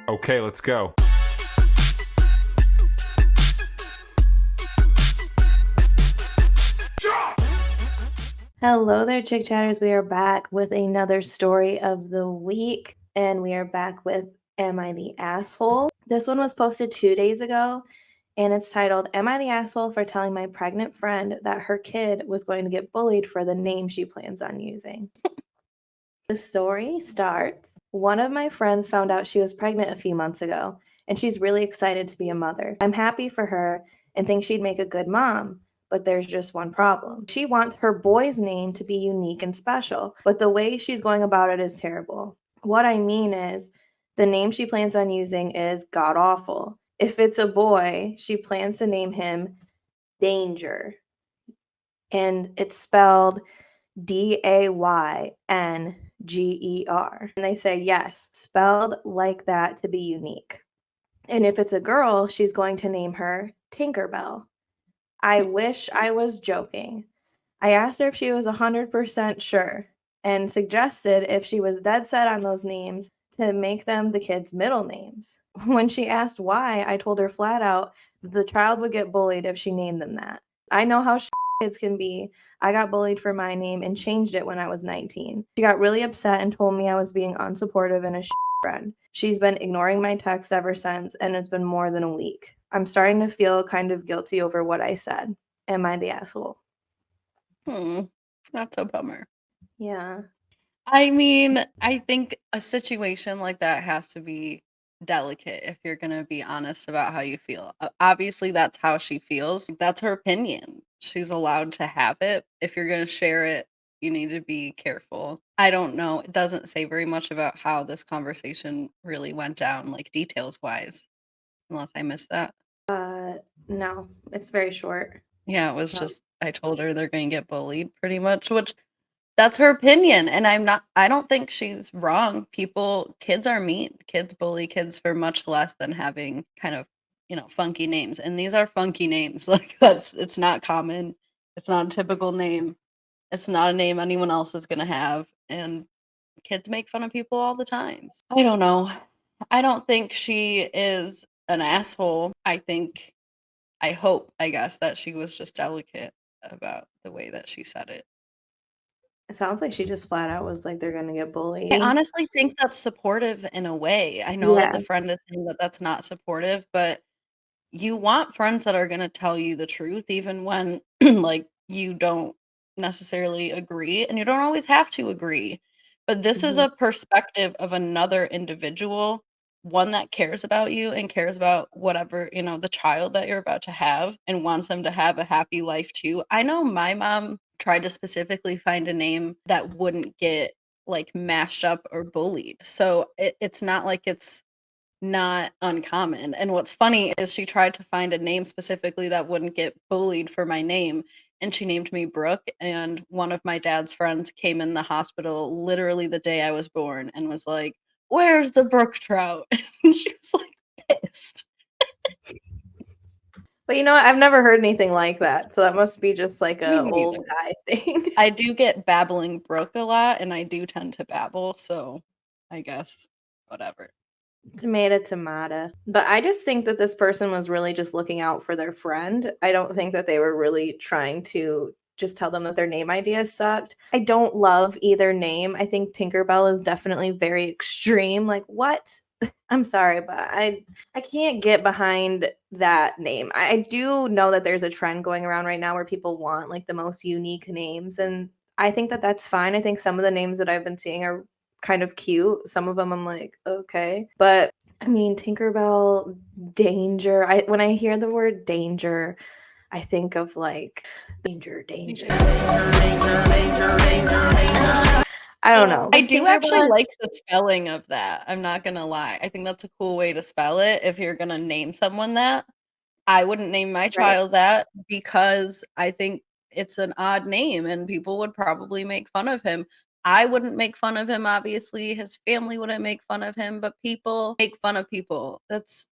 Okay, let's go. Hello there, Chick Chatters. We are back with another story of the week, and we are back with Am I the Asshole? This one was posted 2 days ago, and it's titled, Am I the Asshole for telling my pregnant friend that her kid was going to get bullied for the name she plans on using? The story starts, one of my friends found out she was pregnant a few months ago, and she's really excited to be a mother. I'm happy for her and think she'd make a good mom. But there's just one problem. She wants her boy's name to be unique and special, but the way she's going about it is terrible. What I mean is, the name she plans on using is god awful. If it's a boy, she plans to name him Danger. And it's spelled Daynger. And they say, yes, spelled like that to be unique. And if it's a girl, she's going to name her Tinkerbell. I wish I was joking. I asked her if she was 100% sure and suggested if she was dead set on those names to make them the kids' middle names. When she asked why, I told her flat out that the child would get bullied if she named them that. I know how kids can be. I got bullied for my name and changed it when I was 19. She got really upset and told me I was being unsupportive and a friend. She's been ignoring my texts ever since, and it's been more than a week. I'm starting to feel kind of guilty over what I said. Am I the asshole? Not so bummer. Yeah. I mean, I think a situation like that has to be delicate if you're going to be honest about how you feel. Obviously, that's how she feels. That's her opinion. She's allowed to have it. If you're going to share it, you need to be careful. I don't know. It doesn't say very much about how this conversation really went down, like details wise, unless I missed that. No, it's very short. Yeah, it was just, I told her they're going to get bullied pretty much, which that's her opinion. And I don't think she's wrong. Kids are mean. Kids bully kids for much less than having kind of, funky names. And these are funky names. Like it's not common. It's not a typical name. It's not a name anyone else is going to have. And kids make fun of people all the time. I don't know. I don't think she is an asshole. I hope, I guess, that she was just delicate about the way that she said it. It sounds like she just flat out was like, they're going to get bullied. I honestly think that's supportive in a way. I know that the friend is saying that that's not supportive, but you want friends that are going to tell you the truth, even when like you don't necessarily agree, and you don't always have to agree. But this is a perspective of another individual, one that cares about you and cares about whatever, the child that you're about to have and wants them to have a happy life too. I know my mom tried to specifically find a name that wouldn't get like mashed up or bullied. So it's not like it's not uncommon. And what's funny is she tried to find a name specifically that wouldn't get bullied for my name. And she named me Brooke. And one of my dad's friends came in the hospital literally the day I was born and was like, "Where's the brook trout?" And she was like pissed. But you know what? I've never heard anything like that. So that must be just like a old guy thing. I do get babbling Brooke a lot, and I do tend to babble. So I guess whatever. Tomato. But I just think that this person was really just looking out for their friend. I don't think that they were really trying to just tell them that their name ideas sucked. I don't love either name. I think Tinkerbell is definitely very extreme. Like, what? I'm sorry, but I can't get behind that name. I do know that there's a trend going around right now where people want like the most unique names, and I think that that's fine. I think some of the names that I've been seeing are kind of cute. Some of them I'm like, okay. But I mean, Tinkerbell, Danger. When I hear the word danger, I think of like danger. I don't know. I do actually like the spelling of that. I'm not gonna lie. I think that's a cool way to spell it if you're gonna name someone that. I wouldn't name my child that because I think it's an odd name and people would probably make fun of him. I wouldn't make fun of him, obviously. His family wouldn't make fun of him, but people make fun of people. It's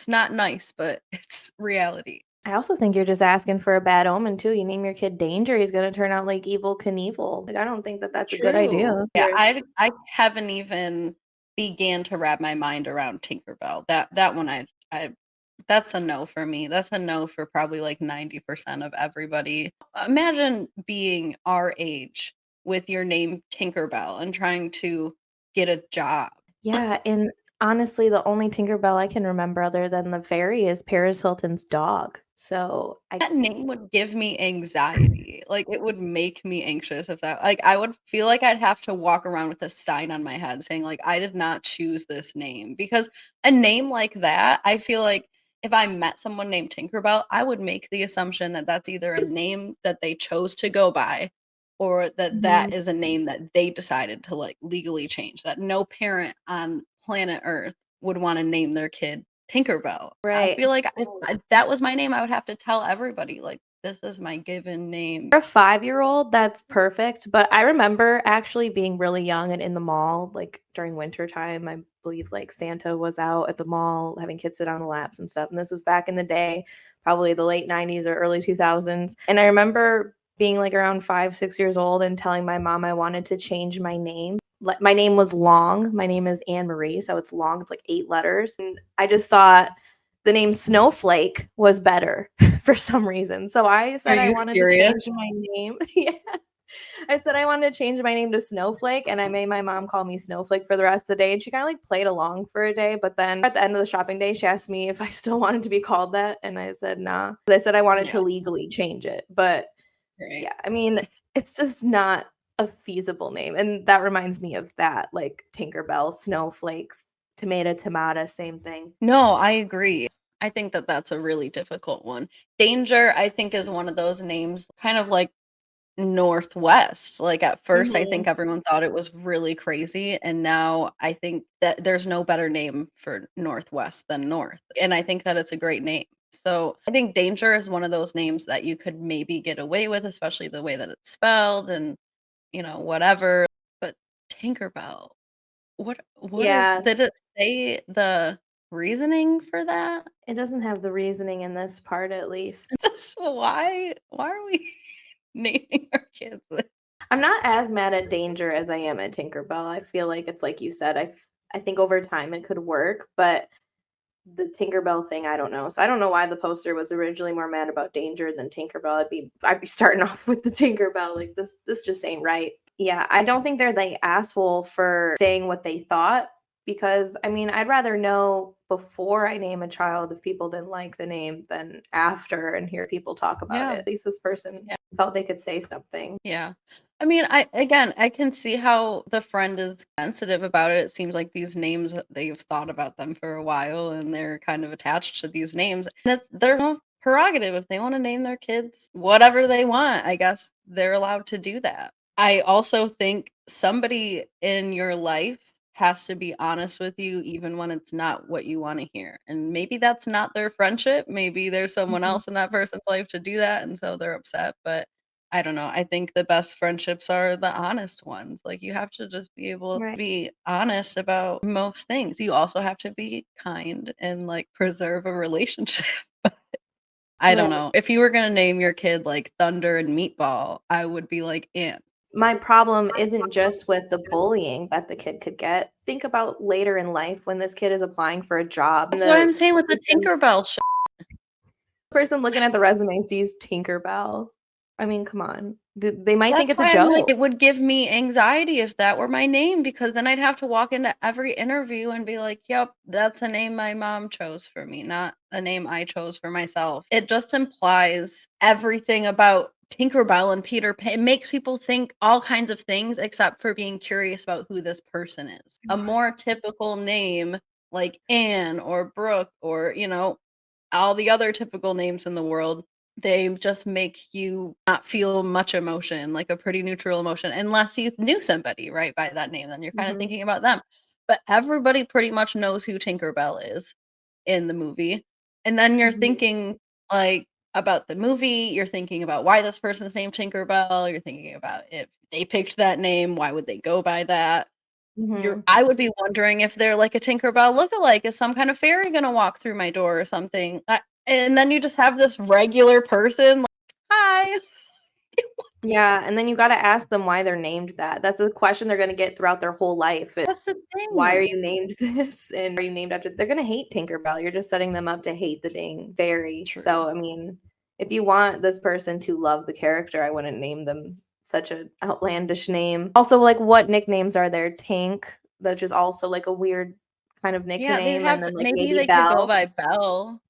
not nice, but it's reality. I also think you're just asking for a bad omen too. You name your kid Danger, he's gonna turn out like Evil Knievel. Like, I don't think that that's a good True. idea. Yeah, I haven't even began to wrap my mind around Tinkerbell. That one I that's a no for me. That's a no for probably like 90% of everybody. Imagine being our age with your name Tinkerbell and trying to get a job. Yeah, and honestly, the only Tinkerbell I can remember other than the fairy is Paris Hilton's dog. So I That name would give me anxiety. Like, it would make me anxious if that like, I would feel like I'd have to walk around with a sign on my head saying, like, "I did not choose this name." Because a name like that, I feel like if I met someone named Tinkerbell, I would make the assumption that that's either a name that they chose to go by or that Mhm. that is a name that they decided to, like, legally change, that no parent on planet Earth would wanna name their kid Tinkerbell. I Right. feel like if that was my name, I would have to tell everybody, like, "This is my given name." For a 5-year-old, that's perfect, but I remember actually being really young and in the mall, like, during winter time. I believe, like, Santa was out at the mall having kids sit on the laps and stuff, and this was back in the day, probably the late '90s or early 2000s, and I remember being, like, around 5, 6 years old and telling my mom I wanted to change my name. Like, my name was long. My name is Anne Marie, so it's long, it's, like, 8 letters, and I just thought the name Snowflake was better for some reason. So I Are said I you wanted to serious? change my name. Yeah. I said I wanted to change my name to Snowflake, and I made my mom call me Snowflake for the rest of the day, and she kinda, like, played along for a day, but then at the end of the shopping day, she asked me if I still wanted to be called that, and I said, "Nah." I said I wanted to Yeah, legally change it, but right. yeah, I mean, it's just not a feasible name, and that reminds me of that, like, Tinkerbell, Snowflakes, Tomato Tomato, same thing. No, I agree. I think that that's a really difficult one. Danger, I think, is one of those names kind of like Northwest. Like, at first, I think Mhm. everyone thought it was really crazy, and now I think that there's no better name for Northwest than North, and I think that it's a great name. So, I think Danger is one of those names that you could maybe get away with, especially the way that it's spelled and, whatever, but Tinkerbell, what is Yeah. did it say the reasoning for that? It doesn't have the reasoning in this part at least. So why are we naming our kids this? I'm not as mad at Danger as I am at Tinkerbell. I feel like it's like you said, I think over time it could work, but the Tinkerbell thing, I don't know. So I don't know why the poster was originally more mad about Danger than Tinkerbell. I'd be starting off with the Tinkerbell. Like, this just ain't right. Yeah, I don't think they're the asshole for saying what they thought, because I mean, I'd rather know before I name a child if people didn't like the name than after and hear people talk about it. Yeah, At least this person yeah, felt they could say something. yeah. I mean, I can see how the friend is sensitive about it. It seems like these names, they've thought about them for a while, and they're kind of attached to these names. And it's their own prerogative. If they wanna name their kids whatever they want, I guess they're allowed to do that. I also think somebody in your life has to be honest with you even when it's not what you wanna hear, and maybe that's not their friendship, maybe there's someone Mhm. else in that person's life to do that, and so they're upset, but I don't know, I think the best friendships are the honest ones. Like, you have to just be able to Right. be honest about most things. You also have to be kind and, like, preserve a relationship. I don't Right. know. If you were gonna name your kid, like, Thunder and Meatball, I would be like, "Aunt." My problem isn't just with the bullying that the kid could get. Think about later in life when this kid is applying for a job and That's what I'm the saying with the person Tinkerbell sh person looking at the resume sees Tinkerbell. I mean, come on. They might think That's it's a why I'm like, joke. it would give me anxiety if that were my name because then I'd have to walk into every interview and be like, "Yep, that's a name my mom chose for me, not a name I chose for myself." It just implies everything about Tinkerbell and Peter Pan. It makes people think all kinds of things except for being curious about who this person is. A more typical name like Anne or Brooke or, all the other typical names in the world, they just make you not feel much emotion, like a pretty neutral emotion, unless you knew somebody, right, by that name, then you're kinda Mhm, thinking about them. But everybody pretty much knows who Tinkerbell is in the movie, and then you're mhm, thinking, like, about the movie, you're thinking about why this person's named Tinkerbell, you're thinking about if they picked that name, why would they go by that? mhm. I would be wondering if they're like a Tinkerbell lookalike. Is some kind of fairy gonna walk through my door or something? And then you just have this regular person like, hi. Yeah, and then you gotta ask them why they're named that. That's a question they're gonna get throughout their whole life. That's the Why are thing. you named this? And are you named after? They're gonna hate Tinkerbell. You're just setting them up to hate the dang fairy. True. So I mean, if you want this person to love the character, I wouldn't name them such an outlandish name. Also, like, what nicknames are there? Tank, which is also like a weird kind of Yeah, they'd nickname, and have then like maybe maybe they could go Belle. by Belle.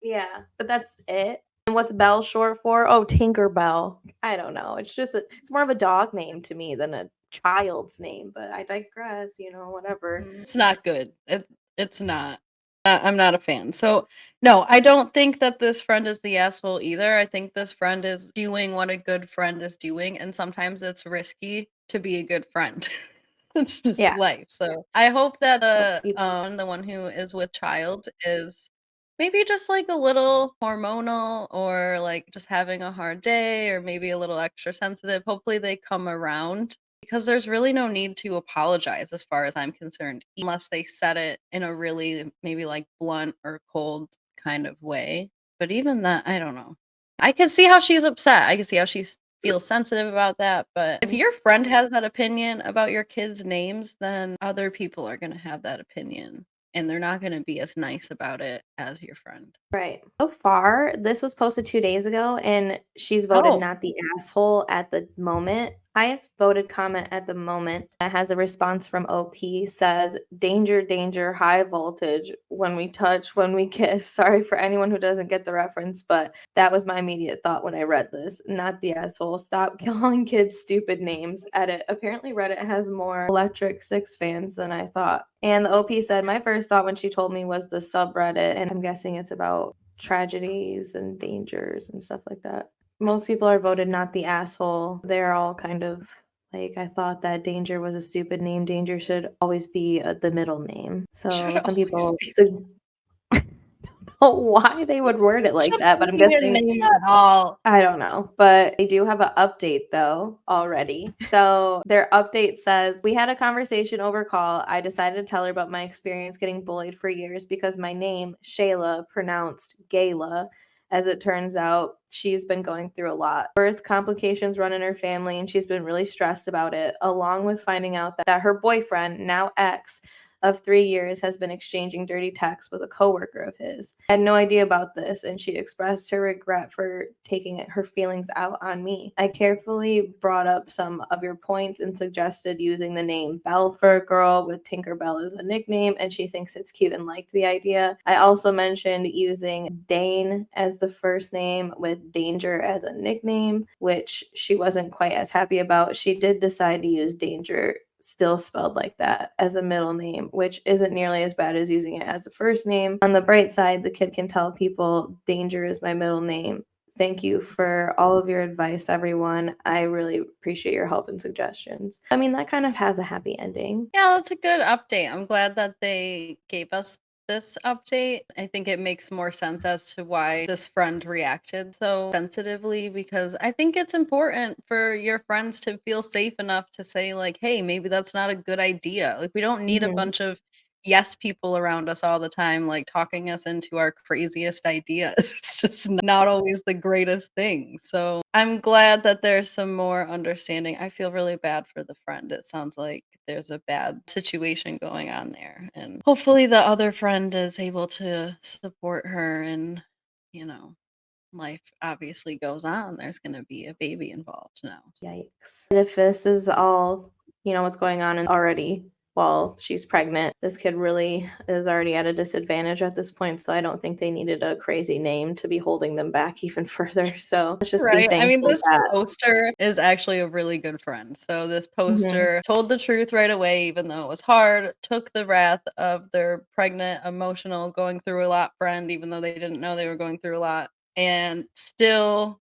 Yeah, but that's it. And what's Belle short for? Oh, Tinkerbell. I don't know. It's just it's more of a dog name to me than a child's name, but I digress, whatever. It's not good. It's not. I'm not a fan. So, no, I don't think that this friend is the asshole either. I think this friend is doing what a good friend is doing, and sometimes it's risky to be a good friend. It's just Yeah. life. So, I hope that People the one who is with child is maybe just like a little hormonal or like just having a hard day or maybe a little extra sensitive. Hopefully they come around because there's really no need to apologize as far as I'm concerned, unless they said it in a really maybe like blunt or cold kind of way. But even that, I don't know. I can see how she's upset. I can see how she feels sensitive about that. But if your friend has that opinion about your kids' names, then other people are going to have that opinion and they're not going to be as nice about it as your friend. Right. So far, this was posted 2 days ago, and she's voted Oh, not the asshole at the moment. Highest voted comment at the moment that has a response from OP says, "Danger, danger, high voltage. When we touch, when we kiss." Sorry for anyone who doesn't get the reference, but that was my immediate thought when I read this. Not the asshole. Stop calling kids stupid names. Edit. Apparently, Reddit has more Electric Six fans than I thought. And the OP said, "My first thought when she told me was the subreddit, and I'm guessing it's about tragedies and dangers and stuff like that." Most people are voted not the asshole. They're all kind of like, I thought that Danger was a stupid name. Danger should always be the middle name. should So some always people be know why they would word it like that, but I'm shouldn't be a guessing name at all. I don't know, but they do have an update though already. So their update says, "We had a conversation over call. I decided to tell her about my experience getting bullied for years because my name, Shayla, pronounced Gayla. As it turns out, she's been going through a lot. Birth complications run in her family, and she's been really stressed about it, along with finding out that her boyfriend, now ex, of 3 years has been exchanging dirty texts with a coworker of his. I had no idea about this, and she expressed her regret for taking her feelings out on me. I carefully brought up some of your points and suggested using the name Belle for a girl with Tinkerbell as a nickname, and she thinks it's cute and liked the idea. I also mentioned using Dane as the first name with Danger as a nickname, which she wasn't quite as happy about. She did decide to use Danger, still spelled like that, as a middle name, which isn't nearly as bad as using it as a first name. On the bright side, the kid can tell people Danger is my middle name. Thank you for all of your advice, everyone. I really appreciate your help and suggestions." I mean, that kind of has a happy ending. Yeah, that's a good update. I'm glad that they gave us this update. I think it makes more sense as to why this friend reacted so sensitively because I think it's important for your friends to feel safe enough to say, like, hey, maybe that's not a good idea. Like, we don't need a Mhm. bunch of yes people around us all the time, like talking us into our craziest ideas. It's just not always the greatest thing. So I'm glad that there's some more understanding. I feel really bad for the friend. It sounds like there's a bad situation going on there. And hopefully the other friend is able to support her and, you know, life obviously goes on. There's going to be a baby involved now. Yikes. And if this is all, what's going on already while she's pregnant, this kid really is already at a disadvantage at this point. So I don't think they needed a crazy name to be holding them back even further. So let's just be Right. I mean, thankful this that. poster is actually a really good friend. So this Mhm. poster told the truth right away, even though it was hard, took the wrath of their pregnant, emotional, going through a lot friend, even though they didn't know they were going through a lot, and still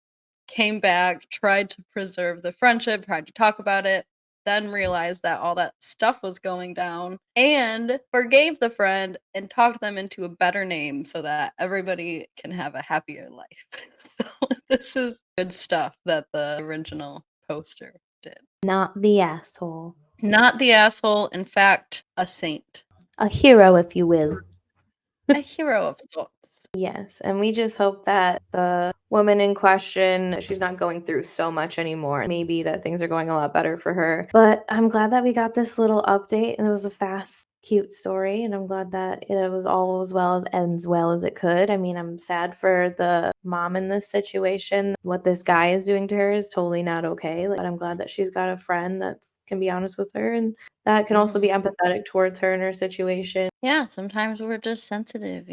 came back, tried to preserve the friendship, tried to talk about it, then realized that all that stuff was going down and forgave the friend and talked them into a better name so that everybody can have a happier life. So this is good stuff that the original poster did. Not the asshole. Not the asshole, in fact, a saint. A hero, if you will. A hero of sorts. Yes, and we just hope that the woman in question, she's not going through so much anymore. Maybe that things are going a lot better for her. But I'm glad that we got this little update, and it was a fast, cute story, and I'm glad that it was all as well as it could. I mean, I'm sad for the mom in this situation. What this guy is doing to her is totally not okay. Like, but I'm glad that she's got a friend that can be honest with her and that can also be Mhm. empathetic towards her and her situation. Yeah, sometimes we're just sensitive,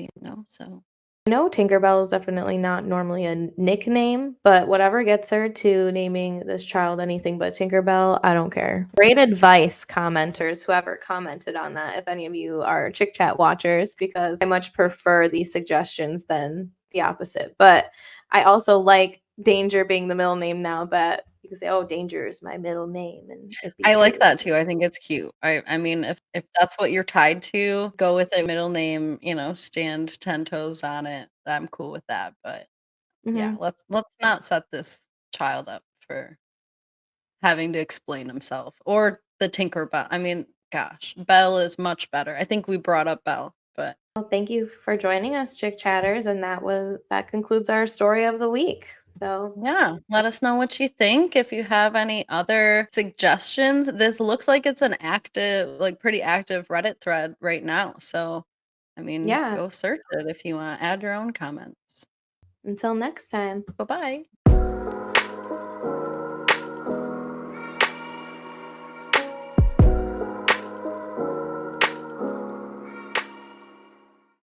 so I know Tinkerbell is definitely not normally a nickname, but whatever gets her to naming this child anything but Tinkerbell, I don't care. Great advice, commenters, whoever commented on that, if any of you are Chick Chat watchers, because I much prefer these suggestions than the opposite. But I also like Danger being the middle name now that you can say, oh, Danger is my middle name, and it'd be I like true. that too, I think it's cute. I mean, if that's what you're tied to, go with a middle name, stand 10 toes on it. I'm cool with that, but yeah, Hmm. let's not set this child up for having to explain himself or the Tinkerbell. I mean, gosh, Belle is much better. I think we brought up Belle, but Well, thank you for joining us, Chick Chatters, and that concludes our story of the week. So yeah, let us know what you think. If you have any other suggestions, this looks like it's an active, like pretty active Reddit thread right now. So, I mean, yeah, go search it if you want. Add your own comments. until next time. Bye bye.